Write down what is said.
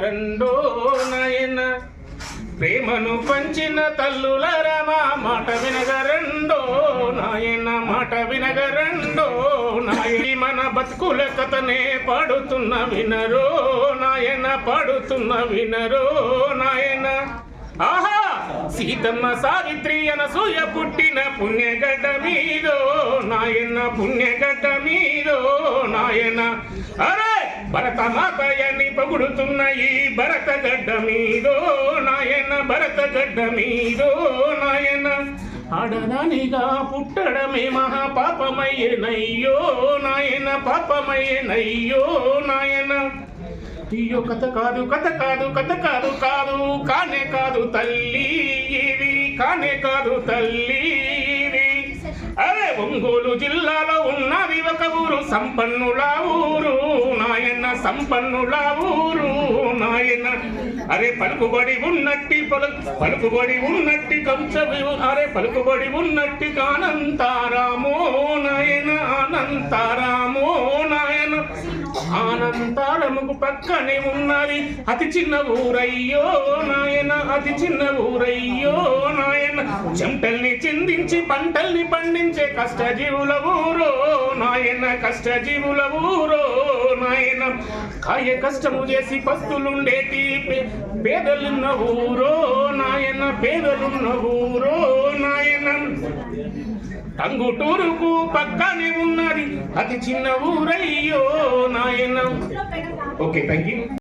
రెండో నాయన ప్రేమను పంచిన తల్లులరమా మాట వినగరండో నాయన మాట వినగరండో నాయన మన బతుకుల కథనే పాడుతున్న వినరో నాయన పాడుతున్న వినరో నాయన ఆహా సీతమ్మ సావిత్రి అనసూయ పుట్టిన పుణ్యగడ్డ మీదో నాయన పుణ్యగడ్డ మీదో నాయన అరే భరత మాతయని పొగుడుతున్న ఈ భరత గడ్డ మీదో నాయన భరత గడ్డ మీదో నాయన ఆడదానిగా పుట్టడమే మహా పాపమయ్యేనయ్యో నాయన పాపమయ్యేనయ్యో నాయన అయ్యో కథ కాదు కథ కాదు కథ కాదు కాదు కానే కాదు తల్లి ఇది కానే కాదు తల్లి ఇది అరే ఒంగోలు జిల్లాలో ఉన్నది ఒక ఊరు సంపన్నుల ఊరు నాయన సంపన్నుల ఊరు నాయన అరే పలుకుబడి ఉన్నట్టి పలుకుబడి ఉన్నట్టి కంచవి అరే పలుకుబడి ఉన్నట్టి అనంతారామో నాయన అనంతారామో నాయన అనంతారముకు పక్కనే ఉన్నది అతి చిన్న ఊరయ్యో నాయన అతి చిన్న ఊరయ్యో నాయన చెంటల్ని చిందించి పంటల్ని పండించే కష్టజీవుల ఊరో నాయన కష్టజీవుల ఊరో నాయన కాయ కష్టము చేసి పస్తులుండేటి పేదలున్న ఊరో నాయన పేదలున్న ఊరో నాయన టంగుటూరుకు పక్కనే ఉన్నది అతి చిన్న ఊరయ్యో నాయన ఓకే థ్యాంక్ యూ